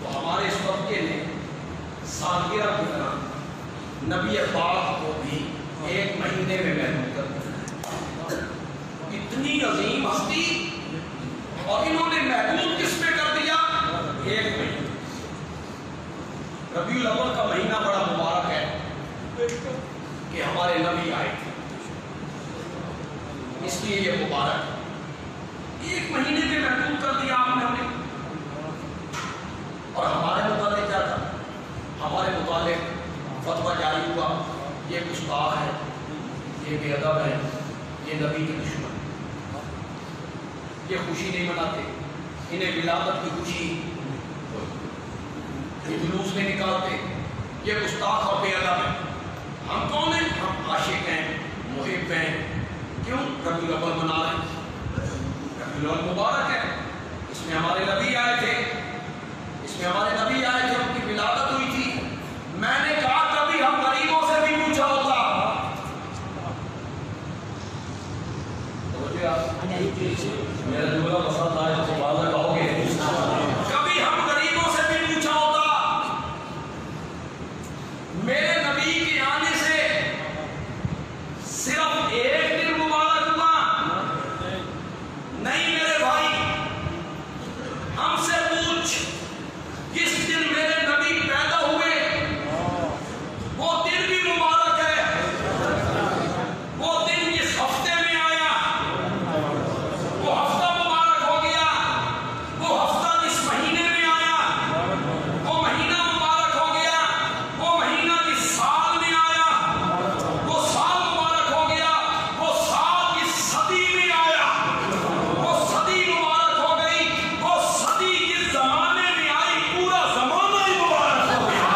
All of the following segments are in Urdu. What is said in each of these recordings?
تو ہمارے اس طبقے نے سالگرہ کی طرح نبی پاک کو بھی 1 مہینے میں محدود کر دیا. اتنی عظیم ہستی اور انہوں نے محدود کس میں کر دیا؟ 1 مہینے. ربیع الاول کا مہینہ بڑا مبارک ہے کہ ہمارے نبی آئے تھے، اس لیے یہ مبارک 1 مہینے میں محدود کر دیا آپ نے ہمیں. اور ہمارے متعلق کیا تھا؟ ہمارے متعلق فتویٰ جاری ہوا یہ گستاخ ہے، یہ بے ادب ہے، یہ نبی کے دشمن، یہ خوشی نہیں مناتے، انہیں ولادت کی خوشی یہ جلوس میں نکالتے، یہ گستاخ اور بے ادب ہے. ہم کون ہیں؟ ہم عاشق ہیں، محب ہیں. کیوں؟ ربیع الاول منا رہے ہیں. ربیع الاول مبارک ہے، اس میں ہمارے نبی آئے تھے، اس میں ہمارے نبی آئے تھے، ان کی ولادت ہوئی تھی. میں نے کہا کبھی ہم غریبوں سے بھی پوچھا ہوتا. میرا جملہ پسند آئے تو بازا کہو گے کبھی ہم غریبوں سے بھی پوچھا ہوتا. میرے نبی کے آنے سے صرف 1 دن مبارک ہوا نہیں میرے بھائی. ہم سے پوچھ کس دن میرے نبی پیدا ہوئے، وہ دن بھی مبارک ہے. وہ دن جس ہفتے میں آیا وہ ہفتہ مبارک ہو گیا. وہ ہفتہ جس مہینے میں آیا وہ مہینہ مبارک ہو گیا. وہ مہینہ جس سال میں آیا وہ سال مبارک ہو گیا. وہ سال جس صدی میں آیا وہ صدی مبارک ہو گئی. وہ صدی جس زمانے میں آئی پورا زمانہ ہی مبارک ہو گیا.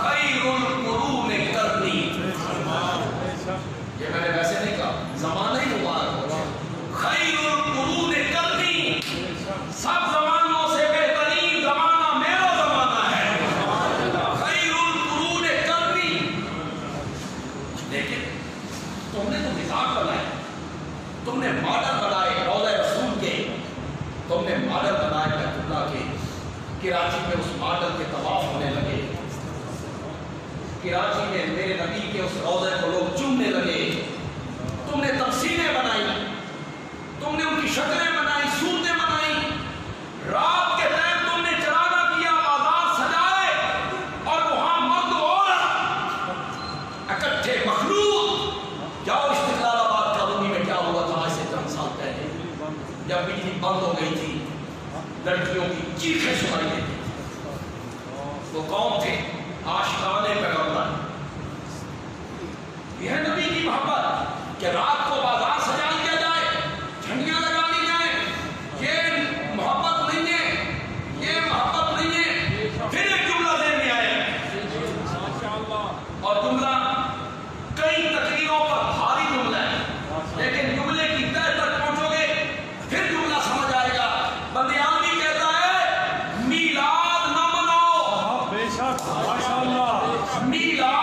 خیر القرون کرنی، یہ میں نے ویسے نہیں کہا، زمانہ ہی مبارک ہو گیا. خیر القرون کرنی، سب زمانوں سے بہترین زمانہ میرا زمانہ ہے. خیر القرون کرنی. لیکن تم نے تو مزاج بنائے، تم نے ماڈل بنائے روضہ رسول کے، تم نے ماڈل بنائے بیت اللہ کے. کراچی میں اس ماڈل کے طواف ہونے لگے. کراچی میں میرے نبی کے اس روضے کو لوگ چومنے لگے. تم نے تمثیلیں بنائی، تم نے ان کی شکلیں بنائی، صورتیں بنائی. رات کے ٹائم تم نے چراغا کیا، بازار سجائے اور وہاں مرد و عورت اکٹھے مخلوق. جاؤ استقلال آباد کالونی میں کیا ہوا تھا آج سے چند سال پہلے جب بجلی بند ہو گئی تھی، لڑکیوں کی چیخیں سنائی دیتی. وہ کون تھے؟ عاشقان پیغمبر. یہ ہے نبی کی محبت کہ رات کو بازار سجا دیا جائے، جھنڈیاں لگا دی جائیں. یہ محبت نہیں ہے، یہ محبت نہیں ہے. پھر ایک جملہ ذہن میں آیا اور جملہ کئی تقریروں پر بھاری جملہ ہے، لیکن جملے کی تہ تک پہنچو گے پھر جملہ سمجھ آئے گا. بندیالوی کہتا ہے میلاد نہ مناؤ، میلاد